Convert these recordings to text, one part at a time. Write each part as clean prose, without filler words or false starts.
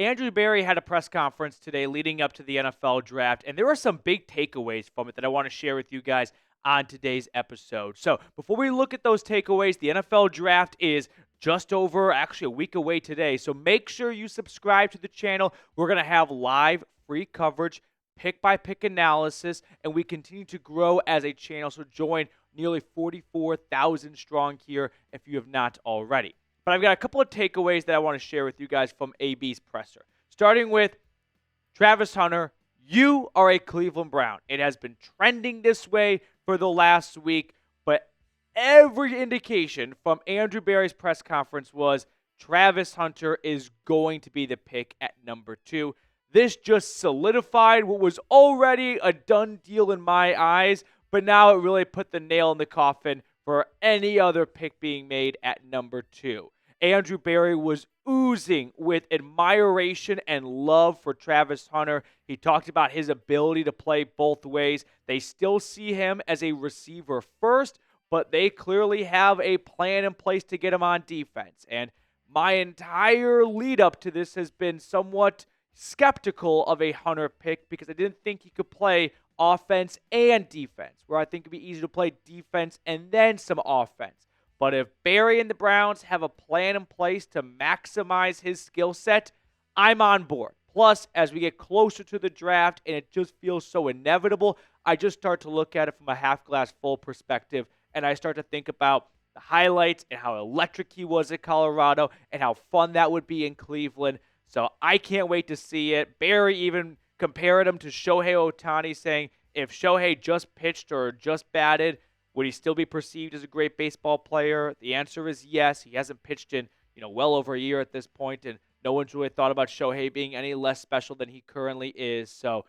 Andrew Berry had a press conference today leading up to the NFL draft, and there are some big takeaways from it that I want to share with you guys on today's episode. So before we look at those takeaways, the NFL draft is just over, actually a week away today. So make sure you subscribe to the channel. We're going to have live free coverage, pick-by-pick analysis, and we continue to grow as a channel. So join nearly 44,000 strong here if you have not already. But I've got a couple of takeaways that I want to share with you guys from AB's presser. Starting with Travis Hunter, you are a Cleveland Brown. It has been trending this way for the last week, but every indication from Andrew Berry's press conference was Travis Hunter is going to be the pick at number 2. This just solidified what was already a done deal in my eyes, but now it really put the nail in the coffin for any other pick being made at number 2. Andrew Berry was oozing with admiration and love for Travis Hunter. He talked about his ability to play both ways. They still see him as a receiver first, but they clearly have a plan in place to get him on defense. And my entire lead up to this has been somewhat skeptical of a Hunter pick because I didn't think he could play offense and defense, where I think it'd be easy to play defense and then some offense. But if Berry and the Browns have a plan in place to maximize his skill set, I'm on board. Plus, as we get closer to the draft and it just feels so inevitable, I just start to look at it from a half-glass full perspective, and I start to think about the highlights and how electric he was at Colorado and how fun that would be in Cleveland. So I can't wait to see it. Berry even compared him to Shohei Ohtani, saying if Shohei just pitched or just batted, would he still be perceived as a great baseball player? The answer is yes. He hasn't pitched in, well over a year at this point, and no one's really thought about Shohei being any less special than he currently is. So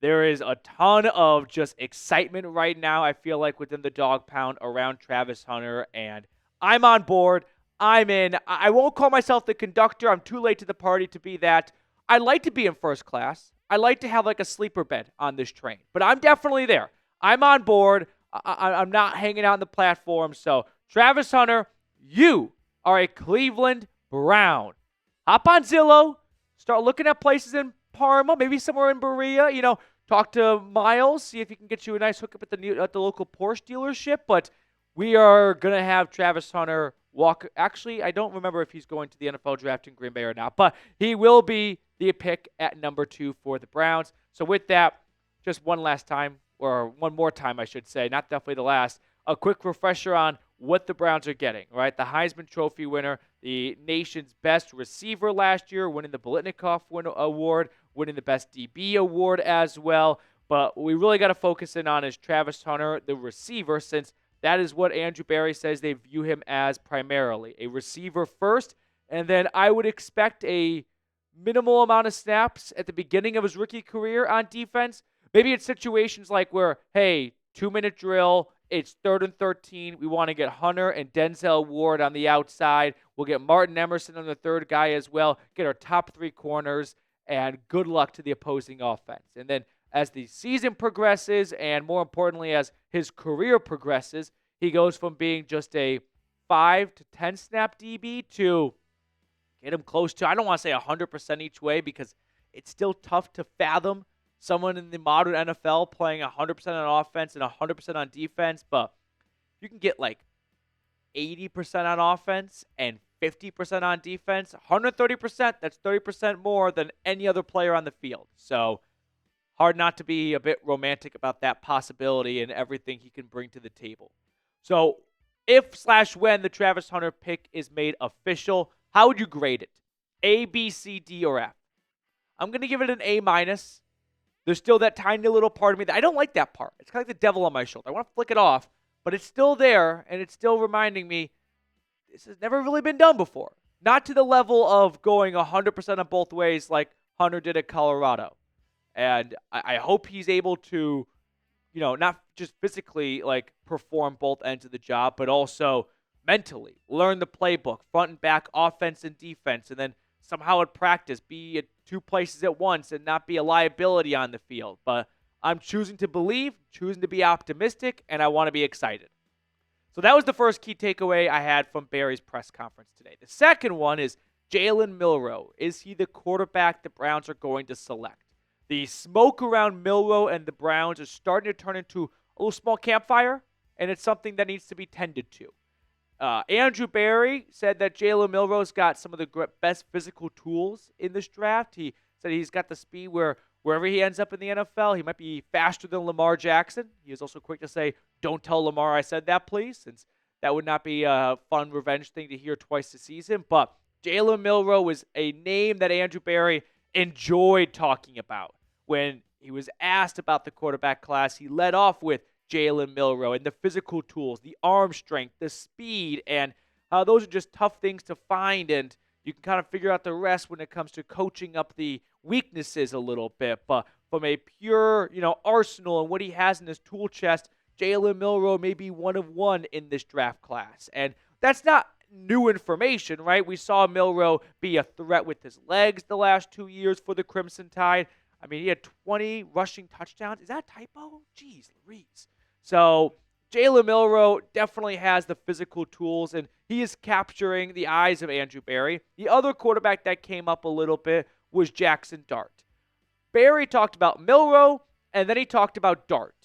there is a ton of just excitement right now, I feel like, within the dog pound around Travis Hunter, and I'm on board. I'm in. I won't call myself the conductor. I'm too late to the party to be that. I'd like to be in first class. I'd like to have like a sleeper bed on this train, but I'm definitely there. I'm on board. I'm not hanging out on the platform. So, Travis Hunter, you are a Cleveland Brown. Hop on Zillow. Start looking at places in Parma, maybe somewhere in Berea. Talk to Miles. See if he can get you a nice hookup at the local Porsche dealership. But we are going to have Travis Hunter walk. Actually, I don't remember if he's going to the NFL draft in Green Bay or not. But he will be the pick at number 2 for the Browns. So, with that, just one last time. Or one more time, I should say, not definitely the last, a quick refresher on what the Browns are getting, right? The Heisman Trophy winner, the nation's best receiver last year, winning the Biletnikoff Award, winning the Best DB Award as well. But what we really got to focus in on is Travis Hunter, the receiver, since that is what Andrew Berry says they view him as primarily, a receiver first. And then I would expect a minimal amount of snaps at the beginning of his rookie career on defense. Maybe it's situations like where, hey, 2-minute drill, it's 3rd and 13. We want to get Hunter and Denzel Ward on the outside. We'll get Martin Emerson on the third guy as well, get our top 3 corners, and good luck to the opposing offense. And then as the season progresses, and more importantly, as his career progresses, he goes from being just a 5 to 10 snap DB to get him close to, I don't want to say 100% each way because it's still tough to fathom someone in the modern NFL playing 100% on offense and 100% on defense, but you can get like 80% on offense and 50% on defense, 130%, that's 30% more than any other player on the field. So hard not to be a bit romantic about that possibility and everything he can bring to the table. So if/when the Travis Hunter pick is made official, how would you grade it? A, B, C, D, or F? I'm going to give it an A-. There's still that tiny little part of me that I don't like that part. It's kind of like the devil on my shoulder. I want to flick it off, but it's still there, and it's still reminding me this has never really been done before. Not to the level of going 100% on both ways like Hunter did at Colorado. And I hope he's able to, not just physically perform both ends of the job, but also mentally learn the playbook, front and back, offense and defense, and then somehow at practice be at 2 places at once and not be a liability on the field. But I'm choosing to believe, choosing to be optimistic, and I want to be excited. So that was the first key takeaway I had from Berry's press conference today. The second one is Jalen Milroe, is he the quarterback the Browns are going to select? The smoke around Milroe and the Browns is starting to turn into a little small campfire, and it's something that needs to be tended to. Andrew Berry said that Jalen Milroe's got some of the best physical tools in this draft. He said he's got the speed where wherever he ends up in the NFL, he might be faster than Lamar Jackson. He is also quick to say, "Don't tell Lamar I said that, please," since that would not be a fun revenge thing to hear twice a season. But Jalen Milroe was a name that Andrew Berry enjoyed talking about. When he was asked about the quarterback class, he led off with Jalen Milroe and the physical tools, the arm strength, the speed, and those are just tough things to find, and you can kind of figure out the rest when it comes to coaching up the weaknesses a little bit. But from a pure, arsenal and what he has in his tool chest, Jalen Milroe may be one of one in this draft class. And that's not new information, right? We saw Milroe be a threat with his legs the last 2 years for the Crimson Tide. I mean, he had 20 rushing touchdowns. Is that a typo? Jeez Louise. So Jalen Milroe definitely has the physical tools, and he is capturing the eyes of Andrew Berry. The other quarterback that came up a little bit was Jackson Dart. Berry talked about Milroe, and then he talked about Dart.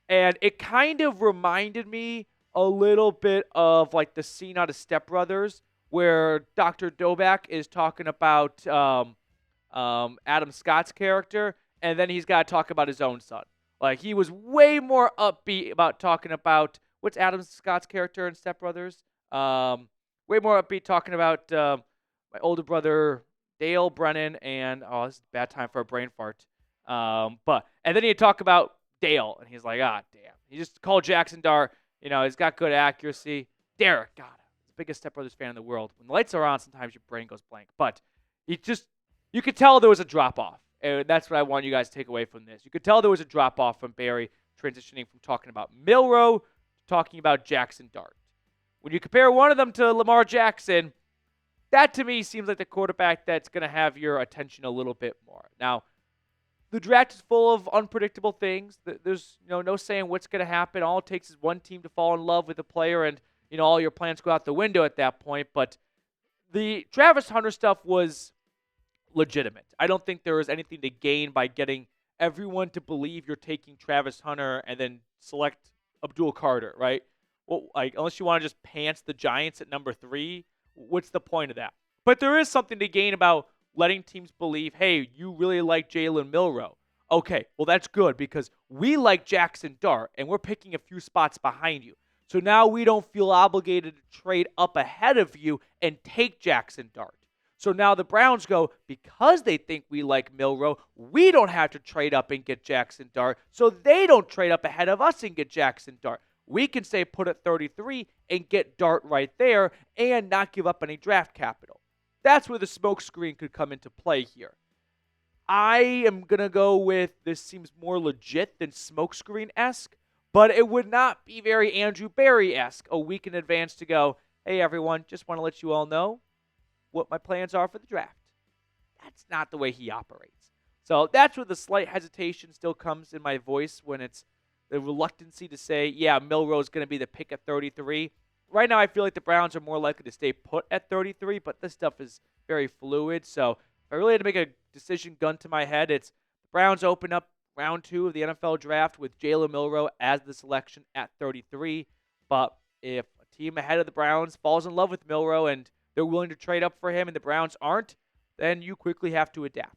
And it kind of reminded me a little bit of like the scene out of Step Brothers where Dr. Doback is talking about Adam Scott's character, and then he's got to talk about his own son. Like, he was way more upbeat about talking about, what's Adam Scott's character in Step Brothers? Way more upbeat talking about my older brother, Dale Brennan, and, this is a bad time for a brain fart. And then he'd talk about Dale, and he's like, damn. He just called Jackson Dart, he's got good accuracy. Derek, God, he's the biggest Step Brothers fan in the world. When the lights are on, sometimes your brain goes blank. But you could tell there was a drop-off. And that's what I want you guys to take away from this. You could tell there was a drop-off from Berry transitioning from talking about Milroe to talking about Jackson Dart. When you compare one of them to Lamar Jackson, that to me seems like the quarterback that's going to have your attention a little bit more. Now, the draft is full of unpredictable things. There's no saying what's going to happen. All it takes is one team to fall in love with a player, and all your plans go out the window at that point. But the Travis Hunter stuff was legitimate. I don't think there is anything to gain by getting everyone to believe you're taking Travis Hunter and then select Abdul Carter, right? Well, unless you want to just pants the Giants at number 3, what's the point of that? But there is something to gain about letting teams believe, hey, you really like Jalen Milroe. Okay, well, that's good because we like Jackson Dart, and we're picking a few spots behind you. So now we don't feel obligated to trade up ahead of you and take Jackson Dart. So now the Browns go, because they think we like Milroe, we don't have to trade up and get Jackson Dart, so they don't trade up ahead of us and get Jackson Dart. We can say put at 33 and get Dart right there and not give up any draft capital. That's where the smokescreen could come into play here. I am going to go with this seems more legit than smokescreen-esque, but it would not be very Andrew Berry-esque a week in advance to go, hey, everyone, just want to let you all know what my plans are for the draft. That's not the way he operates. So that's where the slight hesitation still comes in my voice when it's the reluctancy to say, yeah, Milroe is going to be the pick at 33. Right now, I feel like the Browns are more likely to stay put at 33, but this stuff is very fluid. So if I really had to make a decision gun to my head, it's the Browns open up round 2 of the NFL draft with Jalen Milroe as the selection at 33. But if a team ahead of the Browns falls in love with Milroe and they're willing to trade up for him and the Browns aren't, then you quickly have to adapt.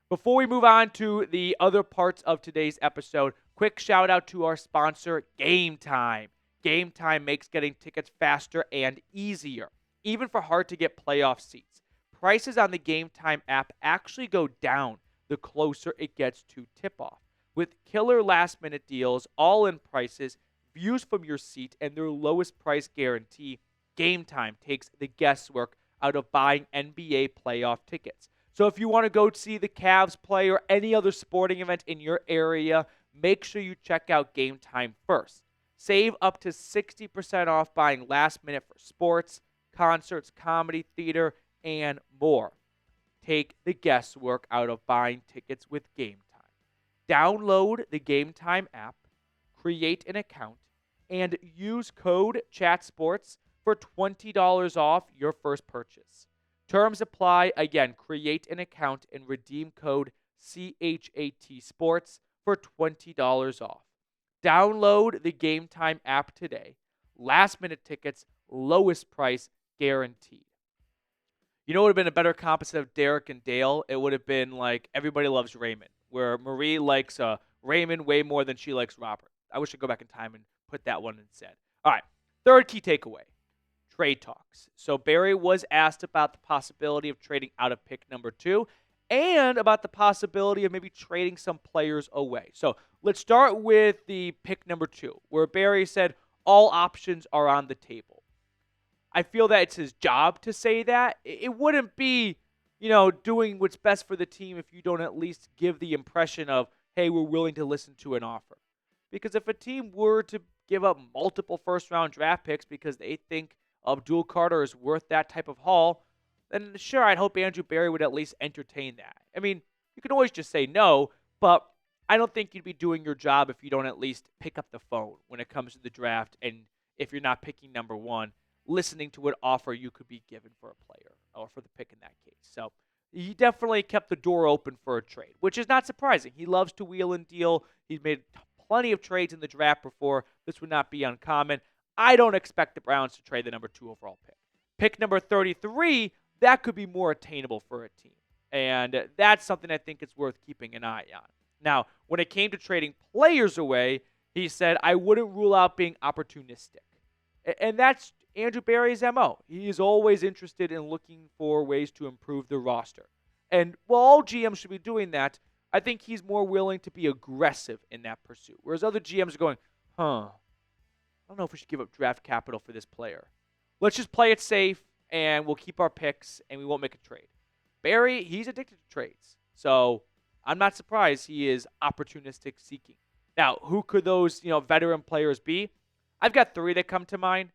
Before we move on to the other parts of today's episode, quick shout out to our sponsor, GameTime. GameTime makes getting tickets faster and easier, even for hard-to-get playoff seats. Prices on the GameTime app actually go down the closer it gets to tip-off. With killer last-minute deals, all-in prices, views from your seat, and their lowest price guarantee, GameTime takes the guesswork out of buying NBA playoff tickets. So if you want to go see the Cavs play or any other sporting event in your area, make sure you check out GameTime first. Save up to 60% off buying last minute for sports, concerts, comedy, theater, and more. Take the guesswork out of buying tickets with GameTime. Download the GameTime app, create an account, and use code CHATSPORTS for $20 off your first purchase. Terms apply. Again, create an account and redeem code CHAT Sports for $20 off. Download the GameTime app today. Last minute tickets, lowest price guaranteed. You know what would have been a better composite of Derek and Dale? It would have been like Everybody Loves Raymond, where Marie likes Raymond way more than she likes Robert. I wish I'd go back in time and put that one instead. All right, third key takeaway, trade talks. So Barry was asked about the possibility of trading out of pick number 2 and about the possibility of maybe trading some players away. So let's start with the pick number 2, where Barry said all options are on the table. I feel that it's his job to say that. It wouldn't be, doing what's best for the team if you don't at least give the impression of, hey, we're willing to listen to an offer. Because if a team were to give up multiple first-round draft picks because they think Abdul Carter is worth that type of haul, then sure, I'd hope Andrew Barry would at least entertain that. I mean, you can always just say no, but I don't think you'd be doing your job if you don't at least pick up the phone when it comes to the draft, and if you're not picking number 1, listening to what offer you could be given for a player or for the pick in that case. So he definitely kept the door open for a trade, which is not surprising. He loves to wheel and deal. He's made plenty of trades in the draft before. This would not be uncommon. I don't expect the Browns to trade the number 2 overall pick. Pick number 33, that could be more attainable for a team. And that's something I think it's worth keeping an eye on. Now, when it came to trading players away, he said, I wouldn't rule out being opportunistic. And that's Andrew Barry's MO. He is always interested in looking for ways to improve the roster. And while all GMs should be doing that, I think he's more willing to be aggressive in that pursuit. Whereas other GMs are going, I don't know if we should give up draft capital for this player. Let's just play it safe, and we'll keep our picks, and we won't make a trade. Barry, he's addicted to trades. So I'm not surprised he is opportunistic seeking. Now, who could those veteran players be? I've got 3 that come to mind.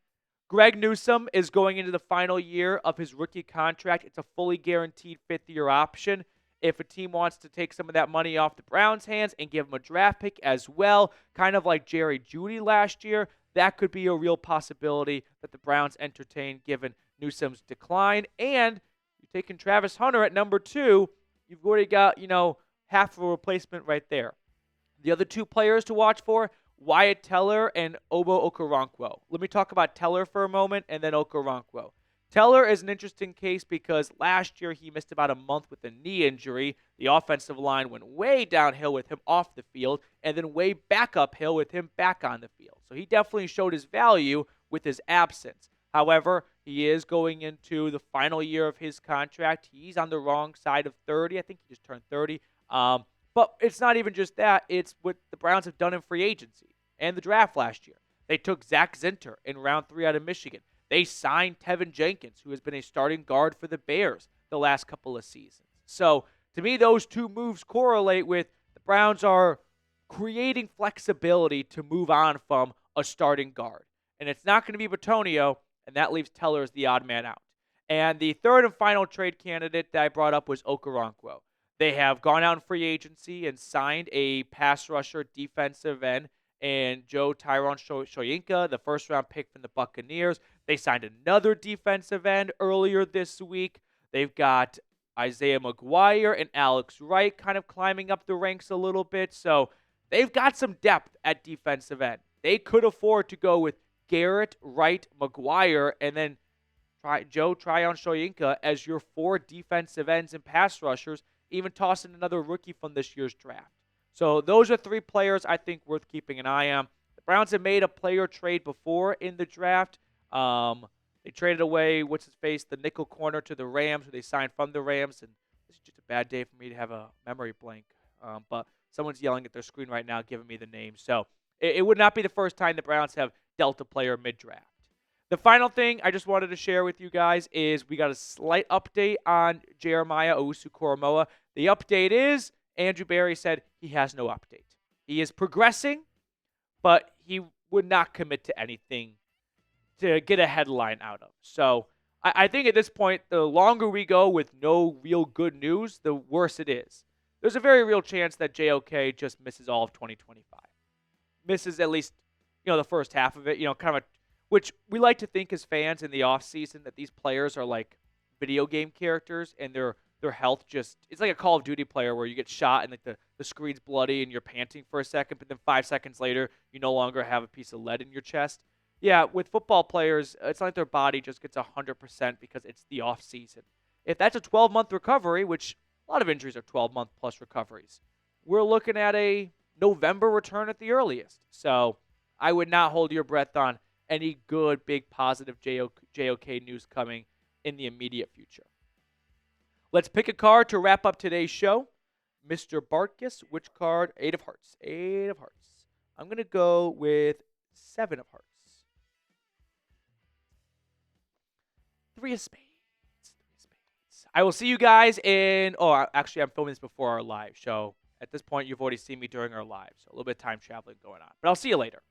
Greg Newsome is going into the final year of his rookie contract. It's a fully guaranteed 5th-year option. If a team wants to take some of that money off the Browns' hands and give him a draft pick as well, kind of like Jerry Jeudy last year, that could be a real possibility that the Browns entertain given Newsome's decline. And you're taking Travis Hunter at number 2, you've already got, half of a replacement right there. The other 2 players to watch for, Wyatt Teller and Ogbo Okoronkwo. Let me talk about Teller for a moment and then Okoronkwo. Teller is an interesting case because last year he missed about a month with a knee injury. The offensive line went way downhill with him off the field and then way back uphill with him back on the field. So he definitely showed his value with his absence. However, he is going into the final year of his contract. He's on the wrong side of 30. I think he just turned 30. But it's not even just that. It's what the Browns have done in free agency and the draft last year. They took Zach Zinter in round 3 out of Michigan. They signed Tevin Jenkins, who has been a starting guard for the Bears the last couple of seasons. So, to me, those 2 moves correlate with the Browns are creating flexibility to move on from a starting guard. And it's not going to be Batonio, and that leaves Teller as the odd man out. And the third and final trade candidate that I brought up was Okoronkwo. They have gone out in free agency and signed a pass rusher, defensive end, and Tyrone Shoyinka, the first-round pick from the Buccaneers. They signed another defensive end earlier this week. They've got Isaiah McGuire and Alex Wright kind of climbing up the ranks a little bit. So they've got some depth at defensive end. They could afford to go with Garrett, Wright, McGuire, and then Tryon Shoyinka as your 4 defensive ends and pass rushers, even toss in another rookie from this year's draft. So those are 3 players I think worth keeping an eye on. The Browns have made a player trade before in the draft. They traded away, the nickel corner to the Rams, who they signed from the Rams. And this is just a bad day for me to have a memory blank. But someone's yelling at their screen right now, giving me the name. So it would not be the first time the Browns have dealt a player mid-draft. The final thing I just wanted to share with you guys is we got a slight update on Jeremiah Owusu-Koramoah. The update is Andrew Barry said he has no update. He is progressing, but he would not commit to anything to get a headline out of. So I think at this point, the longer we go with no real good news, the worse it is. There's a very real chance that JOK just misses all of 2025. Misses at least, the first half of it, which we like to think as fans in the offseason that these players are like video game characters and their health just, it's like a Call of Duty player where you get shot and like the screen's bloody and you're panting for a second, but then 5 seconds later you no longer have a piece of lead in your chest. Yeah, with football players, it's not like their body just gets 100% because it's the off season. If that's a 12-month recovery, which a lot of injuries are 12-month plus recoveries, we're looking at a November return at the earliest. So I would not hold your breath on any good, big, positive JOK news coming in the immediate future. Let's pick a card to wrap up today's show. Mr. Bartkus, which card? 8 of hearts. 8 of hearts. I'm going to go with 7 of hearts. 3 of spades. 3 of spades. I will see you guys in... Oh, actually, I'm filming this before our live show. At this point, you've already seen me during our live, so a little bit of time traveling going on. But I'll see you later.